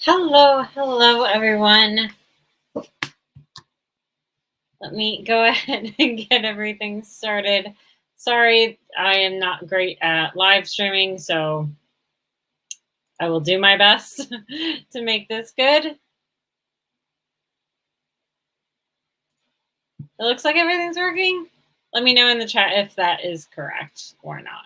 Hello everyone. Let me go ahead and get everything started. Sorry, I am not great at live streaming, so I will do my best to make this good. It looks like everything's working. Let me know in the chat if that is correct or not.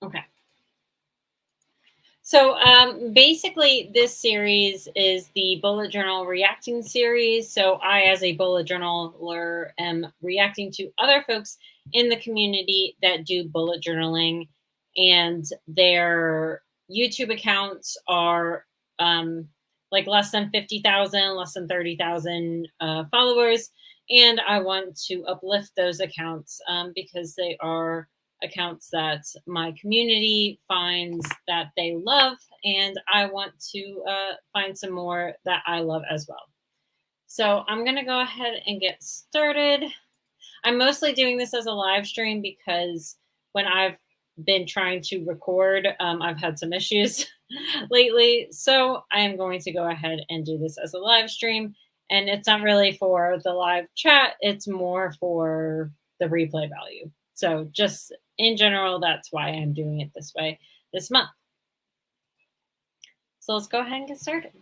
Okay. So basically, this series is the bullet journal reacting series. So I, as a bullet journaler, am reacting to other folks in the community that do bullet journaling, and their YouTube accounts are like less than 50,000, less than 30,000 followers. And I want to uplift those accounts because they are accounts that my community finds that they love, and I want to find some more that I love as well. So I'm going to go ahead and get started. I'm mostly doing this as a live stream because when I've been trying to record, I've had some issues lately. So I am going to go ahead and do this as a live stream. And it's not really for the live chat, it's more for the replay value. So just in general, that's why I'm doing it this way this month. So let's go ahead and get started.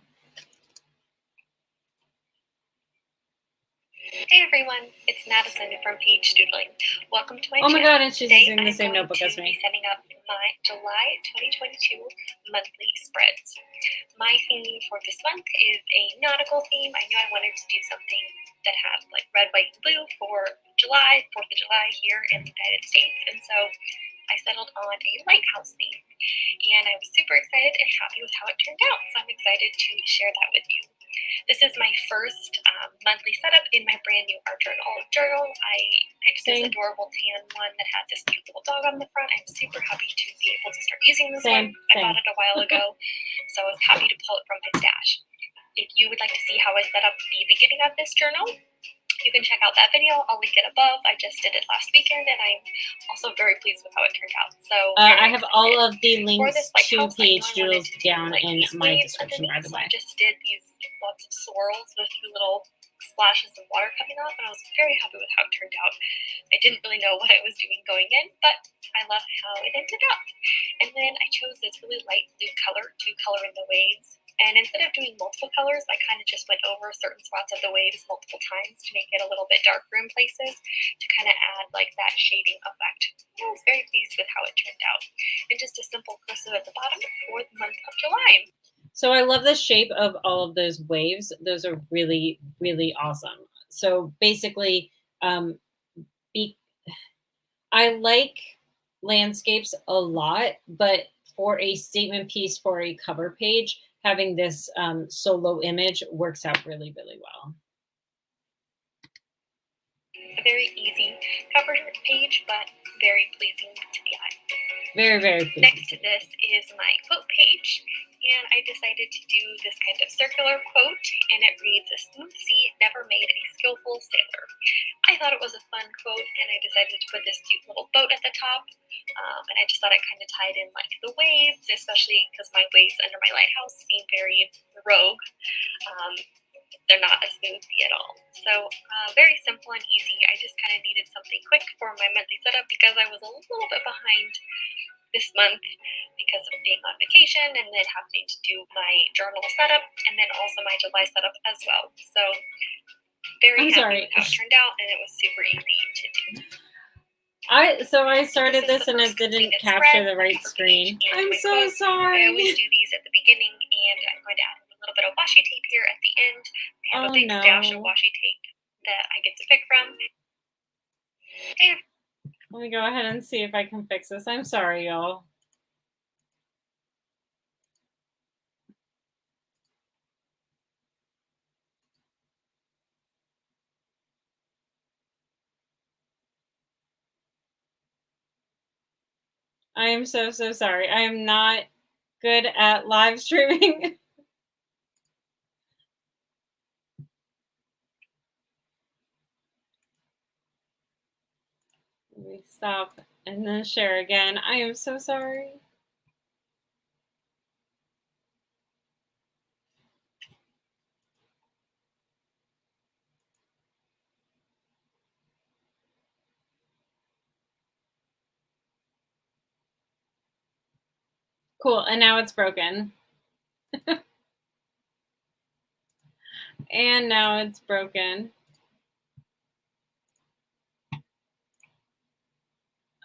Hey everyone, it's Madison from Page Doodling. Welcome to my channel. Oh my god, and she's Today, using the same notebook as me. I'm setting up my July 2022 monthly spreads. My theme for this month is a nautical theme. I knew I wanted to do something that had like red, white, and blue for July, 4th of July here in the United States. And so I settled on a lighthouse theme. And I was super excited and happy with how it turned out. So I'm excited to share that with you. This is my first monthly setup in my brand new art journal. I picked this adorable tan one that had this cute little dog on the front. I'm super happy to be able to start using this one. I bought it a while ago, so I was happy to pull it from my stash. If you would like to see how I set up the beginning of this journal, you can check out that video. I'll link it above. I just did it last weekend, and I'm also very pleased with how it turned out. So I have all of the links to Page Doodles down in my description, by the way. I just did these lots of swirls with little splashes of water coming off, and I was very happy with how it turned out. I didn't really know what I was doing going in, but I love how it ended up. And then I chose this really light blue color to color in the waves. And instead of doing multiple colors, I kind of just went over certain spots of the waves multiple times to make it a little bit darker in places to kind of add like that shading effect. I was very pleased with how it turned out. And just a simple cursive at the bottom for the month of July. So I love the shape of all of those waves. Those are really, really awesome. So basically, I like landscapes a lot, but for a statement piece for a cover page, having this solo image works out really, really well. A very easy cover page, but very pleasing to the eye. Very, very pleasing. Next to this is my quote page, and I decided to do this kind of circular quote, and it reads, "A smooth sea never made a skillful sailor." I thought it was a fun quote, and I decided to put this cute little boat at the top, and I just thought it kind of tied in like the waves, especially because my waves under my lighthouse seem very rogue. They're not a smooth sea at all. So very simple and easy. I just kind of needed something quick for my monthly setup because I was a little bit behind this month because of being on vacation and then having to do my journal setup and then also my July setup as well. So very happy with how it turned out, and it was super easy to do. I started this and it didn't capture the right screen. I'm so sorry. I always do these at the beginning, and I'm going to add a little bit of washi tape here at the end. I have a big stash of washi tape that I get to pick from. And let me go ahead and see if I can fix this. I'm sorry, y'all. I am so sorry. I am not good at live streaming. Let me stop and then share again. I am so sorry. Cool, and now it's broken. And now it's broken.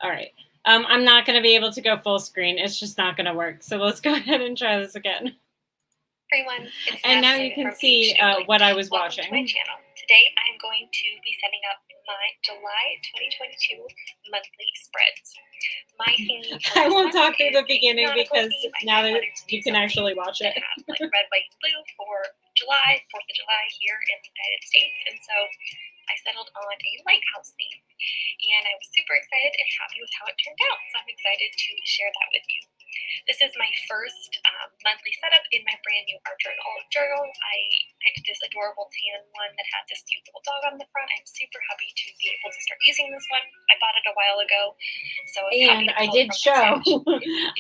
All right. I'm not going to be able to go full screen. It's just not going to work. So let's go ahead and try this again. Everyone, and now you can see what I was watching. To my channel. Today I'm going to be setting up my July 2022 monthly spreads. My theme for I this won't month talk through the is beginning a nautical because theme. now I that wanted to do you can actually watch it. that has, like red, white, and blue for July, 4th of July here in the United States. And so I settled on a lighthouse theme. And I was super excited and happy with how it turned out. So I'm excited to share that with you. This is my first monthly setup in my brand new art journal. I picked this adorable tan one that had this cute little dog on the front. I'm super happy to be able to start using this one. I bought it a while ago, so and I did show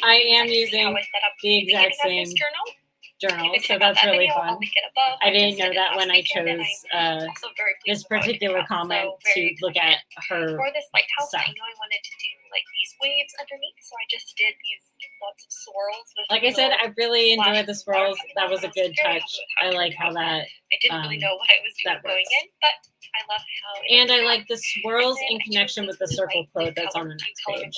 I am using the exact same journal, so that's really fun. I didn't know that when I chose this particular comment to look at her for this lighthouse. stuff. I know I wanted to do like these waves underneath, so I just did these lots of swirls. Like I said, I really enjoyed the swirls. That was a good touch. I like how that. I didn't really know what I was doing going in, but I love how. And I like the swirls in connection with the circle quote that's on the next page.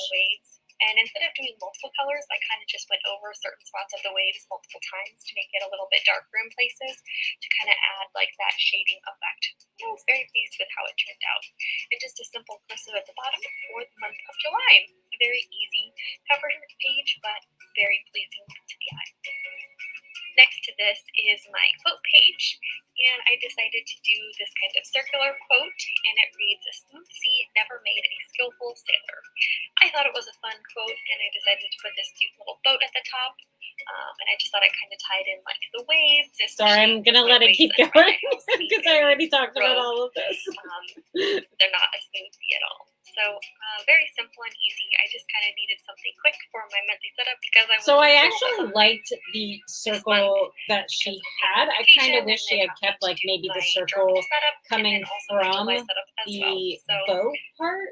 And instead of doing multiple colors, I kind of just went over certain spots of the waves multiple times to make it a little bit darker in places to kind of add like that shading effect. I was very pleased with how it turned out. And just a simple cursive at the bottom for the month of July. A very easy cover page, but very pleasing to the eye. Next to this is my quote page, and I decided to do this kind of circular quote, and it reads, "A smooth sea never made a skillful sailor." I thought it was a fun quote, and I decided to put this cute little boat at the top, and I just thought it kind of tied in like the waves. Sorry, I'm going to let it keep going because I already talked about all of this. They're not a smooth sea at all. So very simple and easy. I just kind of needed something quick for my monthly setup because I actually liked the circle that she had. I kind of wish she had kept like maybe the circle coming from the bow part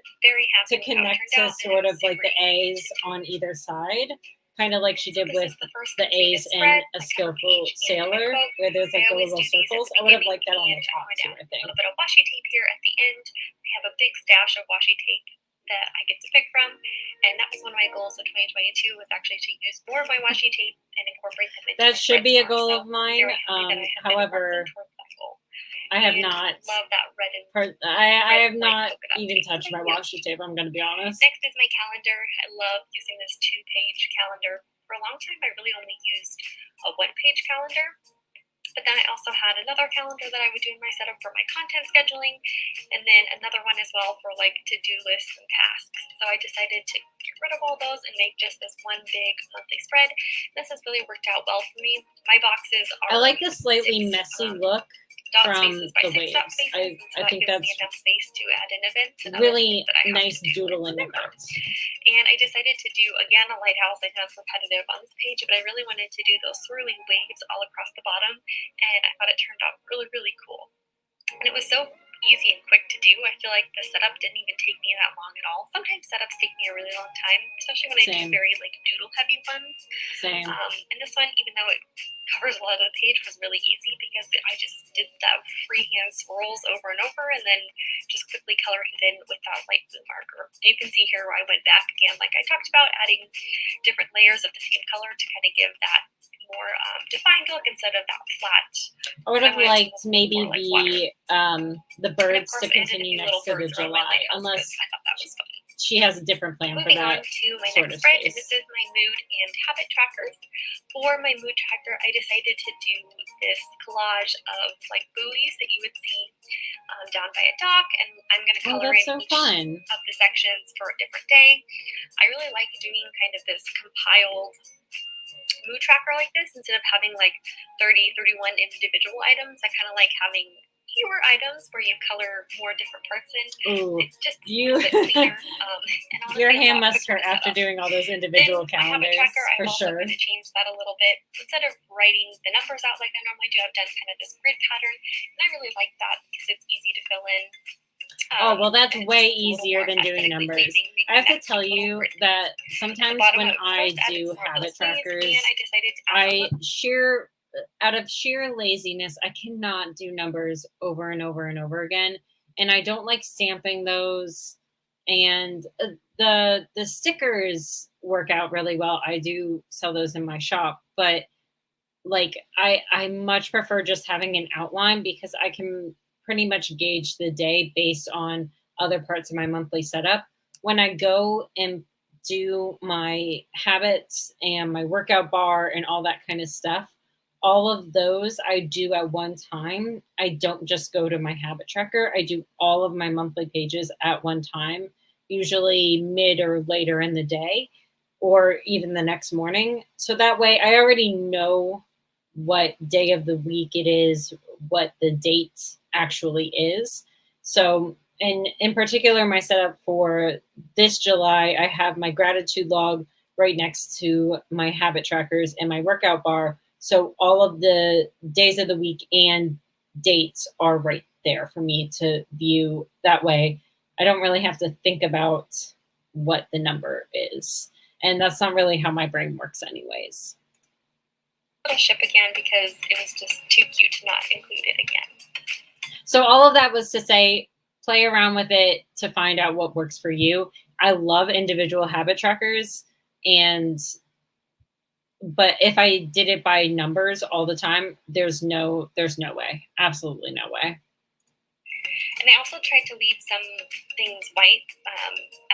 to connect to sort of like the A's on either side. Kind of like she did with the A's in A Skillful Sailor, where there's like the little circles. I would have liked that on the top too, I think. A little bit of washi tape here at the end. I have a big stash of washi tape that I get to pick from, and that was one of my goals of 2022 was actually to use more of my washi tape and incorporate them into that should be a goal of mine. However, I have not. Love that red and I have not even touched my washi tape. I'm going to be honest. Next is my calendar. I love using this 2-page calendar. For a long time, I really only used a 1-page calendar. But then I also had another calendar that I would do in my setup for my content scheduling, and then another one as well for like to-do lists and tasks. So I decided to get rid of all those and make just this one big monthly spread. This has really worked out well for me. My boxes are. I like the slightly messy look from the waves. I think that's enough space to add in events and really nice doodling effects. And I decided to do again a lighthouse. I know it's repetitive on this page, but I really wanted to do those swirling waves all across the bottom, and I thought it turned out really, really cool. And it was so easy and quick to do. I feel like the setup didn't even take me that long at all. Sometimes setups take me a really long time, especially when I do very like doodle heavy ones. Same. And this one, even though it covers a lot of the page, was really easy because I just did that freehand swirls over and over and then just quickly colored it in with that light blue marker. You can see here where I went back again, like I talked about, adding different layers of the same color to kind of give that more defined look instead of that flat. I would have liked maybe the birds to continue next to the July, unless she has a different plan for that. Moving on to my sort next of spread, space. this is my mood and habit trackers. For my mood tracker, I decided to do this collage of like buoys that you would see down by a dock, and I'm going to color in each of the sections for a different day. I really like doing kind of this compiled mood tracker like this, instead of having like 30, 31 individual items, I kind of like having fewer items where you color more different parts in. Ooh, it's just a little bit cleaner. And honestly, your hand must hurt after doing all those individual calendars, my habit tracker, for I'm also sure. going to change that a little bit. Instead of writing the numbers out like I normally do, I've done kind of this grid pattern, and I really like that because it's easy to fill in. Oh, well, that's way easier than doing numbers. I have to tell you that sometimes when I do habit trackers, out of sheer laziness, I cannot do numbers over and over and over again. And I don't like stamping those. And the stickers work out really well. I do sell those in my shop, but like I much prefer just having an outline because I can pretty much gauge the day based on other parts of my monthly setup. When I go and do my habits and my workout bar and all that kind of stuff, all of those I do at one time. I don't just go to my habit tracker. I do all of my monthly pages at one time, usually mid or later in the day or even the next morning. So that way I already know what day of the week it is, what the date actually is. So, and in particular, my setup for this July, I have my gratitude log right next to my habit trackers and my workout bar. So all of the days of the week and dates are right there for me to view. That way, I don't really have to think about what the number is. And that's not really how my brain works, anyways. Ship again because it was just too cute to not include it again. So all of that was to say, play around with it to find out what works for you. I love individual habit trackers, but if I did it by numbers all the time, there's no way, absolutely no way. And I also tried to leave some things white,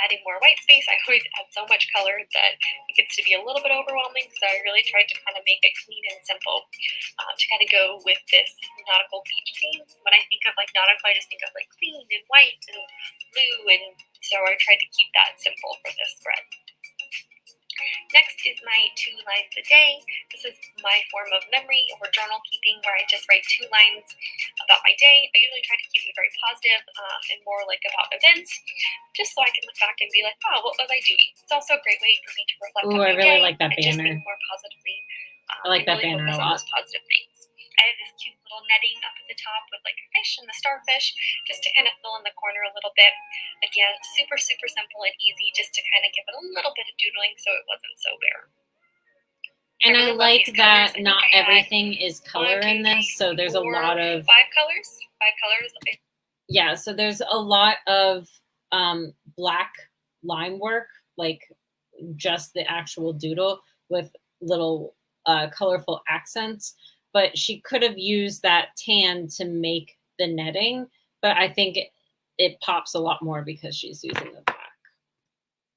adding more white space. I always add so much color that it gets to be a little bit overwhelming, so I really tried to kind of make it clean and simple to kind of go with this nautical beach theme. When I think of like nautical, I just think of like clean and white and blue, and so I tried to keep that simple for this spread. Next is my 2 lines a day. This is my form of memory or journal keeping where I just write 2 lines about my day. I usually try to keep it very positive and more like about events, just so I can look back and be like, oh, what was I doing? It's also a great way for me to reflect on my I really day like that and just think banner. more positively. I like that really banner a focus on lot. those positive things. I have this cute little netting up at the top with like a fish and the starfish, just to kind of fill in the corner a little bit. Again, super, super simple and easy, just to kind of give it a little bit of doodling so it wasn't so bare. And I like that not everything is color in this, so there's a lot of 5 colors. 5 colors. Yeah, so there's a lot of black line work, like just the actual doodle with little colorful accents. But she could have used that tan to make the netting, but I think it pops a lot more because she's using the black.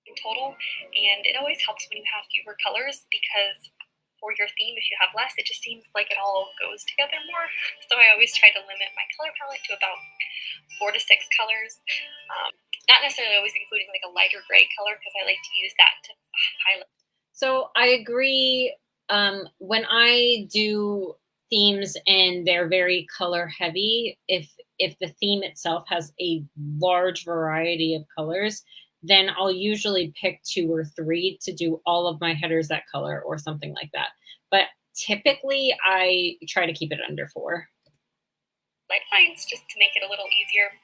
In total, and it always helps when you have fewer colors because for your theme, if you have less, it just seems like it all goes together more. So I always try to limit my color palette to about 4 to 6 colors. Not necessarily always including like a lighter gray color because I like to use that to highlight. So I agree. When I do themes and they're very color heavy, if the theme itself has a large variety of colors, then I'll usually pick 2 or 3 to do all of my headers that color or something like that. But typically I try to keep it under 4. Light lines just to make it a little easier.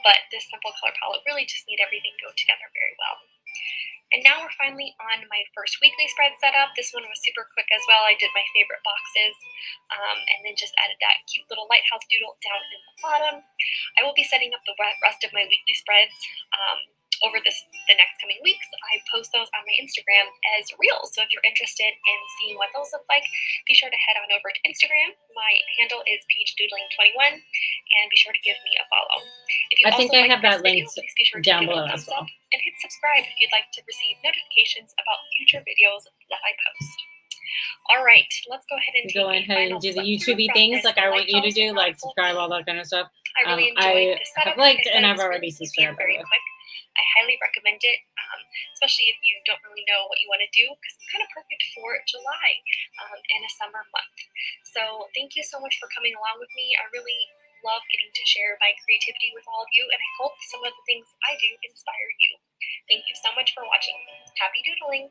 But this simple color palette really just made everything go together very well. And now we're finally on my first weekly spread setup. This one was super quick as well. I did my favorite boxes and then just added that cute little lighthouse doodle down in the bottom. I will be setting up the rest of my weekly spreads over the next coming weeks. I post those on my Instagram as reels. So if you're interested in seeing what those look like, be sure to head on over to Instagram. My handle is pagedoodling21 and be sure to give me a follow. If you I think I have that linked down below as well. And hit subscribe if you'd like to receive notifications about future videos that I post. All right, let's go ahead and do the YouTubey things like I want you to do, like subscribe, all that kind of stuff. I really enjoyed this setup. have liked and I've already subscribed. Very quick. I highly recommend it, especially if you don't really know what you want to do, because it's kind of perfect for July and a summer month. So thank you so much for coming along with me. I really love getting to share my creativity with all of you, and I hope some of the things I do inspire you. Thank you so much for watching. Happy doodling!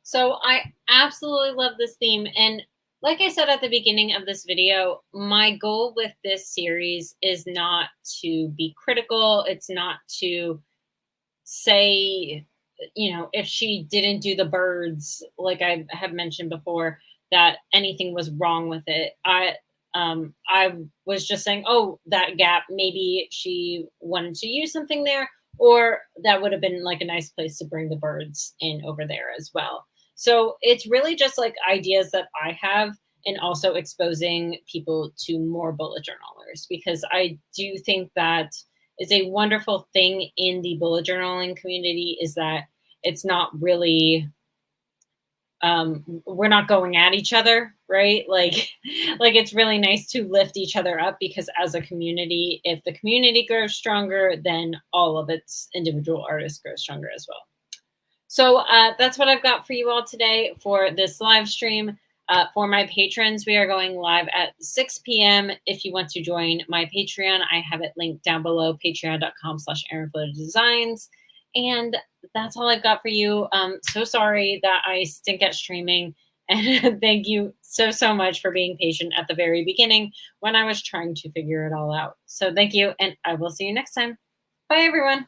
So I absolutely love this theme. And like I said at the beginning of this video, my goal with this series is not to be critical. It's not to say, if she didn't do the birds, like I have mentioned before, that anything was wrong with it. I was just saying, oh, that gap, maybe she wanted to use something there, or that would have been like a nice place to bring the birds in over there as well. So it's really just like ideas that I have, and also exposing people to more bullet journalers, because I do think that is a wonderful thing in the bullet journaling community, is that it's not really we're not going at each other, right? Like it's really nice to lift each other up, because as a community, if the community grows stronger, then all of its individual artists grow stronger as well. So that's what I've got for you all today for this live stream. For my patrons, we are going live at 6 p.m. If you want to join my Patreon, I have it linked down below, patreon.com/ErinFlotoDesigns. And that's all I've got for you. So sorry that I stink at streaming. And thank you so, so much for being patient at the very beginning when I was trying to figure it all out. So thank you, and I will see you next time. Bye, everyone.